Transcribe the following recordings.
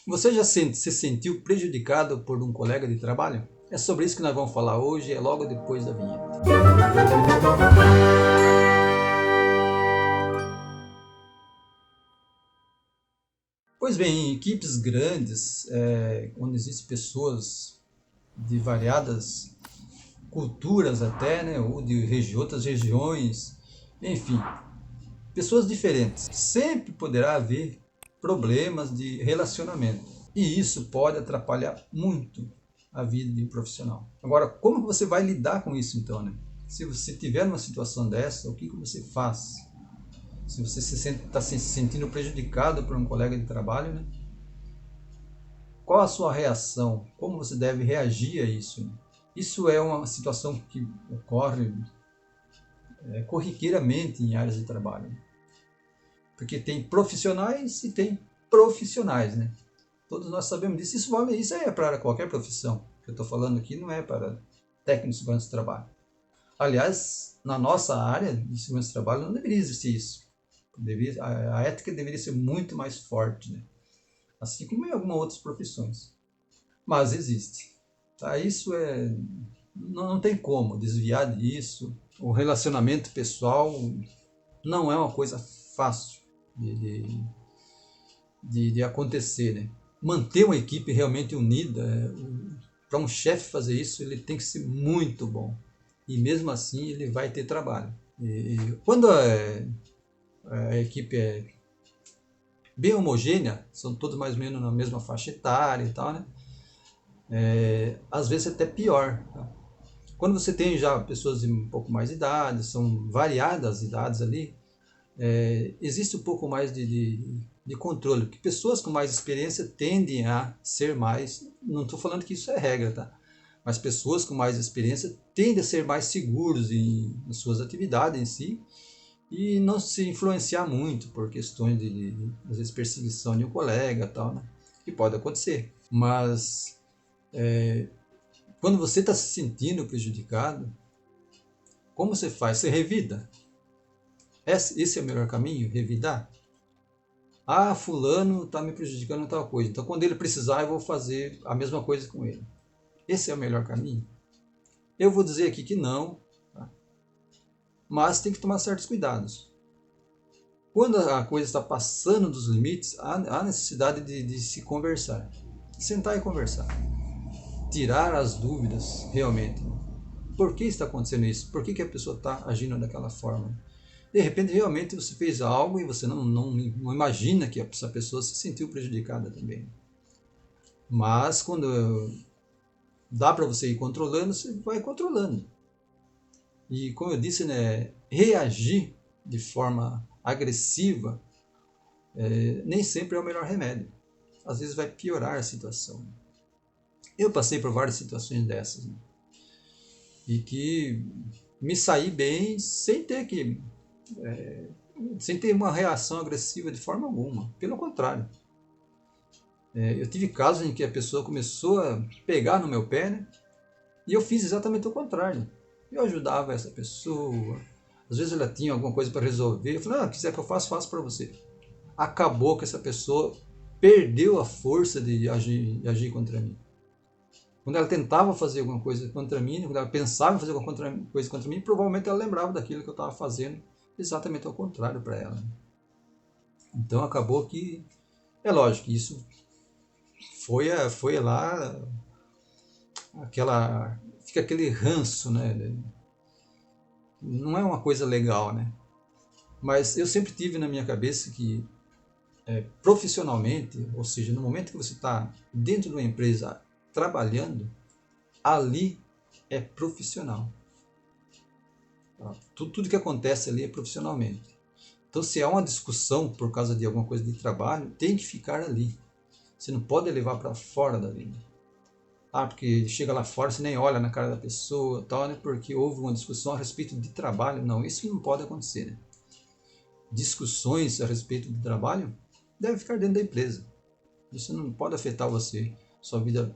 Você já se sentiu prejudicado por um colega de trabalho? É sobre isso que nós vamos falar hoje, é logo depois da vinheta. Pois bem, em equipes grandes, onde existem pessoas de variadas culturas até, né, ou de outras regiões, enfim, pessoas diferentes, sempre poderá haver problemas de relacionamento. E isso pode atrapalhar muito a vida de um profissional. Agora, como você vai lidar com isso então, né? Se você tiver numa situação dessa, o que você faz? Se você está se sentindo prejudicado por um colega de trabalho, né? Qual a sua reação? Como você deve reagir a isso? Né? Isso é uma situação que ocorre corriqueiramente em áreas de trabalho. Porque tem profissionais e tem profissionais, né? Todos nós sabemos disso. Isso é para qualquer profissão. O que eu estou falando aqui não é para técnico de segurança do trabalho. Aliás, na nossa área de segurança do trabalho não deveria existir isso. A ética deveria ser muito mais forte, né? Assim como em algumas outras profissões. Mas existe. Tá? Isso não tem como desviar disso. O relacionamento pessoal não é uma coisa fácil de acontecer, né? Manter uma equipe realmente unida, para um chefe fazer isso, ele tem que ser muito bom. E mesmo assim ele vai ter trabalho. E quando a equipe é bem homogênea, são todos mais ou menos na mesma faixa etária e tal, né? Às vezes é até pior. Tá? Quando você tem já pessoas de um pouco mais de idade, são variadas idades ali, existe um pouco mais de controle, porque pessoas com mais experiência tendem a ser mais, não estou falando que isso é regra, tá? Mas pessoas com mais experiência tendem a ser mais seguros nas suas atividades em si e não se influenciar muito por questões às vezes, perseguição de um colega e tal, né? Que pode acontecer. Mas quando você está se sentindo prejudicado, como você faz? Você revida. Esse é o melhor caminho? Revidar? Ah, fulano está me prejudicando em tal coisa. Então, quando ele precisar, eu vou fazer a mesma coisa com ele. Esse é o melhor caminho? Eu vou dizer aqui que não, tá? Mas tem que tomar certos cuidados. Quando a coisa está passando dos limites, há necessidade de se conversar. Sentar e conversar. Tirar as dúvidas realmente. Por que está acontecendo isso? Por que a pessoa está agindo daquela forma? De repente, realmente você fez algo e você não imagina que essa pessoa se sentiu prejudicada também. Mas quando dá para você ir controlando, você vai controlando. E como eu disse, né, reagir de forma agressiva nem sempre é o melhor remédio. Às vezes vai piorar a situação. Eu passei por várias situações dessas, né? E que me saí bem sem ter uma reação agressiva de forma alguma. Pelo contrário. Eu tive casos em que a pessoa começou a pegar no meu pé, né? E eu fiz exatamente o contrário. Eu ajudava essa pessoa. Às vezes ela tinha alguma coisa para resolver. Eu falei, quiser que eu faça, faço para você. Acabou que essa pessoa perdeu a força de agir contra mim. Quando ela tentava fazer alguma coisa contra mim, quando ela pensava em fazer alguma coisa contra mim, provavelmente ela lembrava daquilo que eu estava fazendo exatamente ao contrário para ela. Então acabou que, é lógico, isso foi lá fica aquele ranço, né? Não é uma coisa legal, né? Mas eu sempre tive na minha cabeça que profissionalmente, ou seja, no momento que você está dentro de uma empresa trabalhando, ali é profissional. Tudo que acontece ali é profissionalmente. Então, se há uma discussão por causa de alguma coisa de trabalho, tem que ficar ali. Você não pode levar para fora dali. Porque chega lá fora, você nem olha na cara da pessoa, tal, né? Porque houve uma discussão a respeito de trabalho. Não, isso não pode acontecer. Né? Discussões a respeito de trabalho devem ficar dentro da empresa. Isso não pode afetar você, sua vida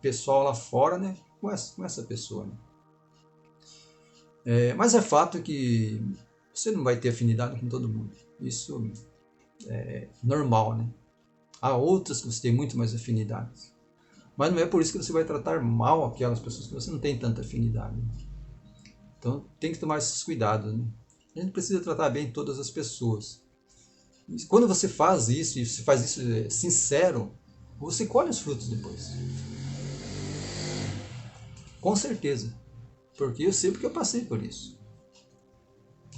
pessoal lá fora, né? Com essa pessoa. Né? Mas é fato que você não vai ter afinidade com todo mundo. Isso é normal, né? Há outras que você tem muito mais afinidades. Mas não é por isso que você vai tratar mal aquelas pessoas que você não tem tanta afinidade. Então tem que tomar esses cuidados. Né? A gente precisa tratar bem todas as pessoas. E quando você faz isso, e você faz isso sincero, você colhe os frutos depois. Com certeza. Porque eu sei porque eu passei por isso.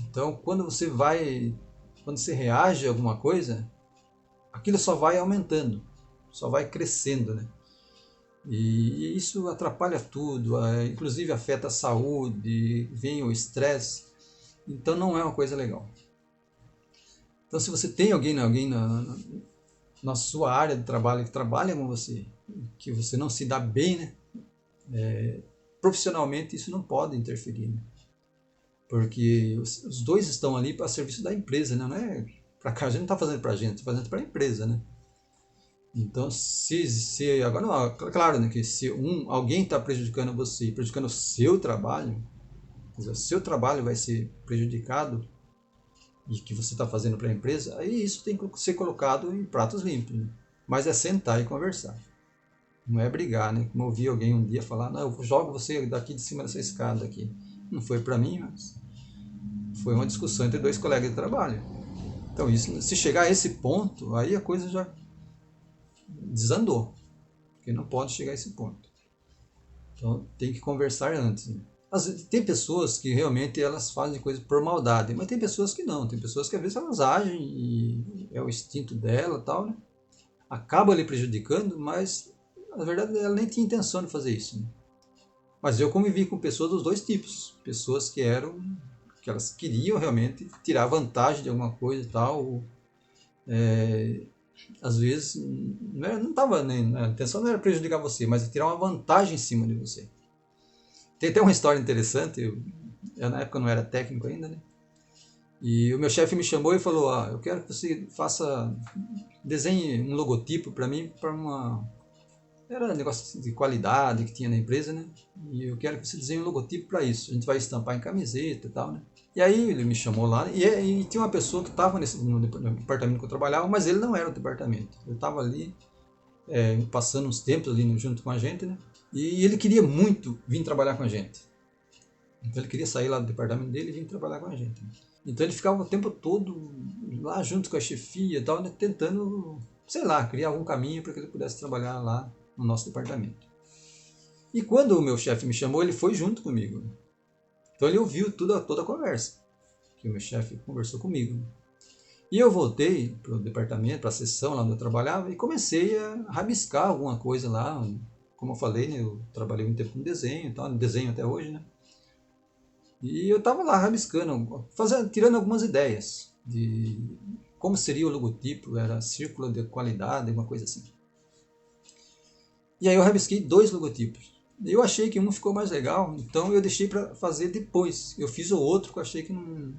Então quando você reage a alguma coisa, aquilo só vai aumentando, só vai crescendo, né? E isso atrapalha tudo, inclusive afeta a saúde, vem o estresse, então não é uma coisa legal. Então se você tem alguém na sua área de trabalho que trabalha com você, que você não se dá bem, né? Profissionalmente isso não pode interferir, né? Porque os dois estão ali para serviço da empresa, né? Não é para cá, a gente não está fazendo para a gente, está fazendo para a empresa, né? Então, se agora, não, claro, né, que se alguém está prejudicando você, prejudicando o seu trabalho, quer dizer, o seu trabalho vai ser prejudicado e que você está fazendo para a empresa, aí isso tem que ser colocado em pratos limpos. Né? Mas é sentar e conversar. Não é brigar, né? Como eu ouvi alguém um dia falar, não, eu jogo você daqui de cima dessa escada aqui. Não foi para mim, mas foi uma discussão entre dois colegas de trabalho. Então, isso, se chegar a esse ponto, aí a coisa já desandou. Porque não pode chegar a esse ponto. Então tem que conversar antes. Né? Tem pessoas que realmente elas fazem coisas por maldade, mas tem pessoas que não. Tem pessoas que às vezes elas agem e é o instinto dela e tal, né? Acaba ali prejudicando, mas na verdade ela nem tinha intenção de fazer isso. Né? Mas eu convivi com pessoas dos dois tipos. Pessoas que elas queriam realmente tirar vantagem de alguma coisa e tal. Ou, às vezes não tava, nem, a intenção não era prejudicar você, mas tirar uma vantagem em cima de você. Tem até uma história interessante, eu na época não era técnico ainda, né? E o meu chefe me chamou e falou, eu quero que você desenhe um logotipo para mim, para uma... Era um negócio de qualidade que tinha na empresa, né? E eu quero que você desenhe um logotipo para isso. A gente vai estampar em camiseta e tal, né? E aí ele me chamou lá e tinha uma pessoa que estava no departamento que eu trabalhava, mas ele não era do departamento. Ele estava ali passando uns tempos ali junto com a gente, né? E ele queria muito vir trabalhar com a gente. Então ele queria sair lá do departamento dele e vir trabalhar com a gente. Então ele ficava o tempo todo lá junto com a chefia e tal, né, tentando, sei lá, criar algum caminho para que ele pudesse trabalhar lá no nosso departamento. E quando o meu chefe me chamou, ele foi junto comigo. Então ele ouviu toda a conversa que o meu chefe conversou comigo. E eu voltei para o departamento, para a sessão lá onde eu trabalhava e comecei a rabiscar alguma coisa lá. Como eu falei, né, eu trabalhei muito tempo com desenho e tal, desenho até hoje, né? E eu estava lá rabiscando, tirando algumas ideias de como seria o logotipo, era círculo de qualidade, uma coisa assim. E aí eu rabisquei 2 logotipos. Eu achei que um ficou mais legal, então eu deixei para fazer depois. Eu fiz o outro que eu achei que não...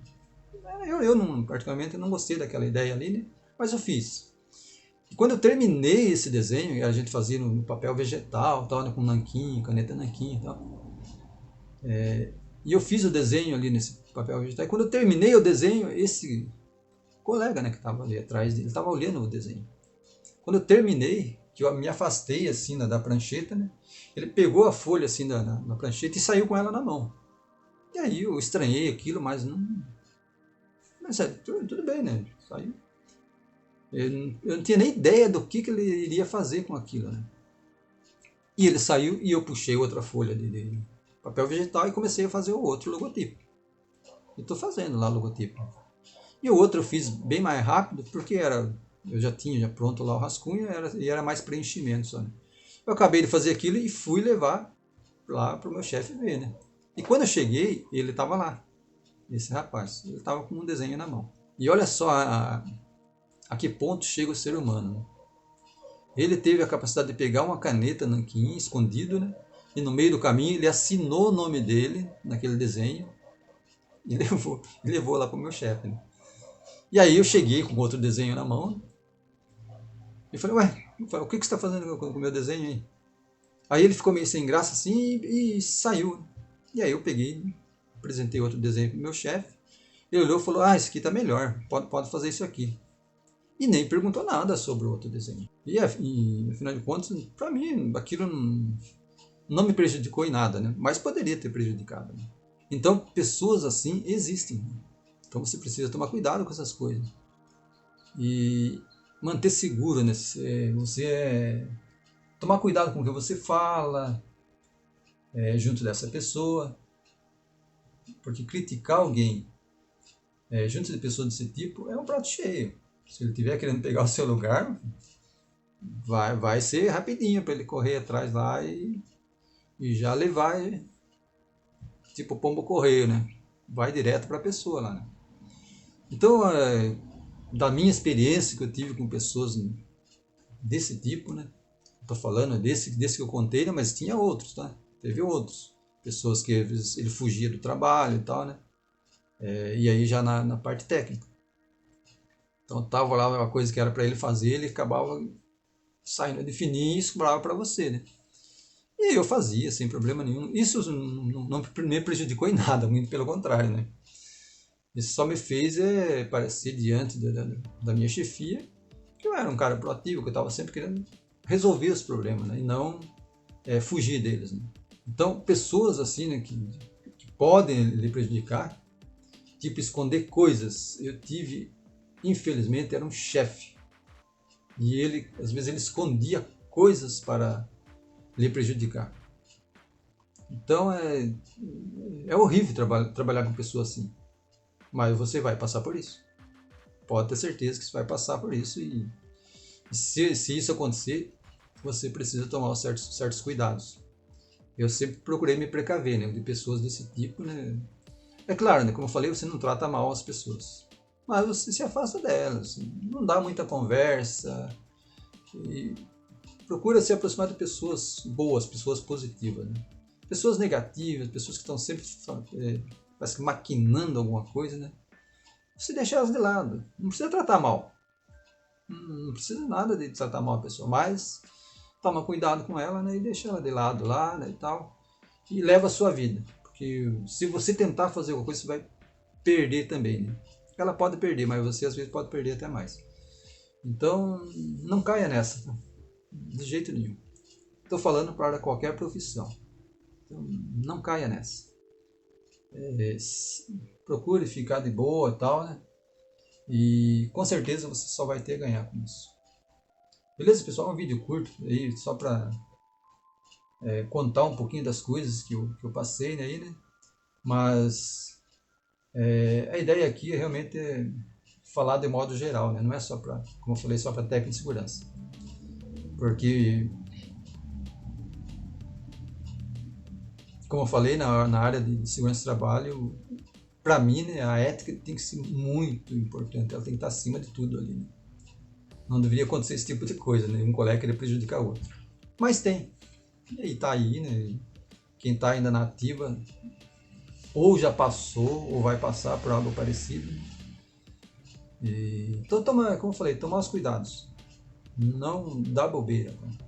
Eu não, particularmente, não gostei daquela ideia ali, né? Mas eu fiz. E quando eu terminei esse desenho, a gente fazia no papel vegetal, tal, né, com nanquim, caneta nanquim e tal. E eu fiz o desenho ali nesse papel vegetal. E quando eu terminei o desenho, esse colega, né, que estava ali atrás dele, estava olhando o desenho. Quando eu terminei, que eu me afastei assim da prancheta, né, ele pegou a folha assim na prancheta e saiu com ela na mão. E aí eu estranhei aquilo, mas não... Mas tudo bem, né? Saiu. Eu não tinha nem ideia do que ele iria fazer com aquilo, né? E ele saiu e eu puxei outra folha de papel vegetal e comecei a fazer o outro logotipo. E estou fazendo lá o logotipo. E o outro eu fiz bem mais rápido, porque eu já tinha pronto lá o rascunho e era mais preenchimento só. Né? Eu acabei de fazer aquilo e fui levar lá para o meu chefe ver. Né? E quando eu cheguei, ele estava lá, esse rapaz. Ele estava com um desenho na mão. E olha só a que ponto chega o ser humano. Né? Ele teve a capacidade de pegar uma caneta nanquim escondido, né? E no meio do caminho ele assinou o nome dele naquele desenho e levou lá para o meu chefe. Né? E aí eu cheguei com outro desenho na mão e falei, o que você está fazendo com o meu desenho aí? Aí ele ficou meio sem graça assim e saiu. E aí eu peguei, apresentei outro desenho para o meu chefe. Ele olhou e falou, esse aqui está melhor, pode fazer isso aqui. e nem perguntou nada sobre o outro desenho. E afinal de contas, para mim, aquilo não me prejudicou em nada, né? Mas poderia ter prejudicado. Né? Então, pessoas assim existem. Né? Então você precisa tomar cuidado com essas coisas. E manter seguro, né? Tomar cuidado com o que você fala junto dessa pessoa. Porque criticar alguém junto de pessoas desse tipo é um prato cheio. Se ele estiver querendo pegar o seu lugar, vai ser rapidinho para ele correr atrás lá e já levar, tipo pombo correio, né? Vai direto para a pessoa lá, né? Então, da minha experiência que eu tive com pessoas desse tipo, né? Estou falando desse que eu contei, né? Mas tinha outros, tá? Teve outros. Pessoas que ele fugia do trabalho e tal, né? E aí já na parte técnica. Então tava lá uma coisa que era para ele fazer, ele acabava saindo de fininho e sobrava para você, né? E aí eu fazia sem problema nenhum. Isso não me prejudicou em nada, muito pelo contrário, né? Isso só me fez parecer diante da minha chefia que eu era um cara proativo, que eu estava sempre querendo resolver os problemas, né? E não fugir deles, né? Então, pessoas assim, né, que podem lhe prejudicar, tipo esconder coisas. Eu tive, infelizmente, era um chefe. E ele, às vezes, ele escondia coisas para lhe prejudicar. Então, é horrível trabalhar com pessoas assim. Mas você vai passar por isso. Pode ter certeza que você vai passar por isso. E se isso acontecer, você precisa tomar certos cuidados. Eu sempre procurei me precaver, né, de pessoas desse tipo, né? É claro, né, como eu falei, você não trata mal as pessoas, mas você se afasta delas, não dá muita conversa e procura se aproximar de pessoas boas, pessoas positivas, né? Pessoas negativas, pessoas que estão sempre parece que maquinando alguma coisa, né? Você deixa elas de lado, não precisa tratar mal, não precisa nada de tratar mal a pessoa, mas toma cuidado com ela, né, e deixa ela de lado lá, né, e tal, e leva a sua vida, porque se você tentar fazer alguma coisa, você vai perder também, né? Ela pode perder, mas você às vezes pode perder até mais. Então, não caia nessa, tá? De jeito nenhum. Estou falando para qualquer profissão. Então, não caia nessa. Procure ficar de boa e tal, né? E com certeza você só vai ter a ganhar com isso. Beleza, pessoal? Um vídeo curto aí, só para contar um pouquinho das coisas que eu passei aí, né? Mas a ideia aqui é realmente falar de modo geral, né? Não é só para, como eu falei, só para técnica de segurança. Porque, como eu falei, na área de segurança de trabalho, para mim, né, a ética tem que ser muito importante. Ela tem que estar acima de tudo ali, né? Não deveria acontecer esse tipo de coisa, né? Um colega querer prejudicar o outro. Mas tem. E aí tá aí, né? Quem está ainda na ativa ou já passou ou vai passar por algo parecido. Então, como eu falei, tomar os cuidados. Não dá bobeira. Né?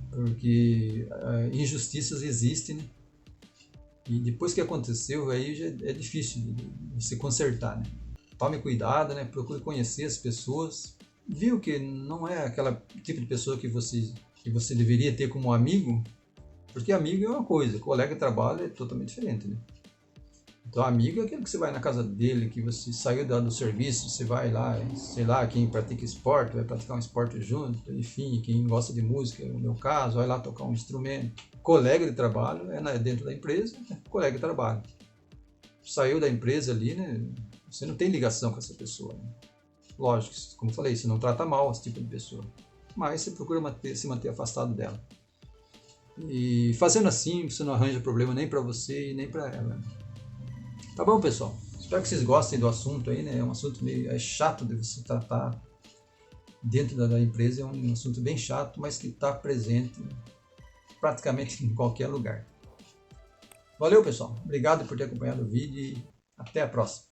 Porque injustiças existem, né? E depois que aconteceu, aí já é difícil de se consertar. Né? Tome cuidado, né? Procure conhecer as pessoas. Viu que não é aquele tipo de pessoa que você deveria ter como amigo, porque amigo é uma coisa, colega de trabalho é totalmente diferente, né? Então amigo é aquele que você vai na casa dele, que você saiu do serviço, você vai lá, sei lá, quem pratica esporte, vai praticar um esporte junto, enfim, quem gosta de música, no meu caso, vai lá tocar um instrumento. Colega de trabalho é dentro da empresa, colega de trabalho. Saiu da empresa ali, né? Você não tem ligação com essa pessoa, né? Lógico, como eu falei, você não trata mal esse tipo de pessoa, mas você procura se manter afastado dela. E fazendo assim, você não arranja problema nem para você e nem para ela. Tá bom, pessoal? Espero que vocês gostem do assunto aí, né? É um assunto meio chato de você tratar dentro da empresa, é um assunto bem chato, mas que está presente praticamente em qualquer lugar. Valeu, pessoal. Obrigado por ter acompanhado o vídeo e até a próxima.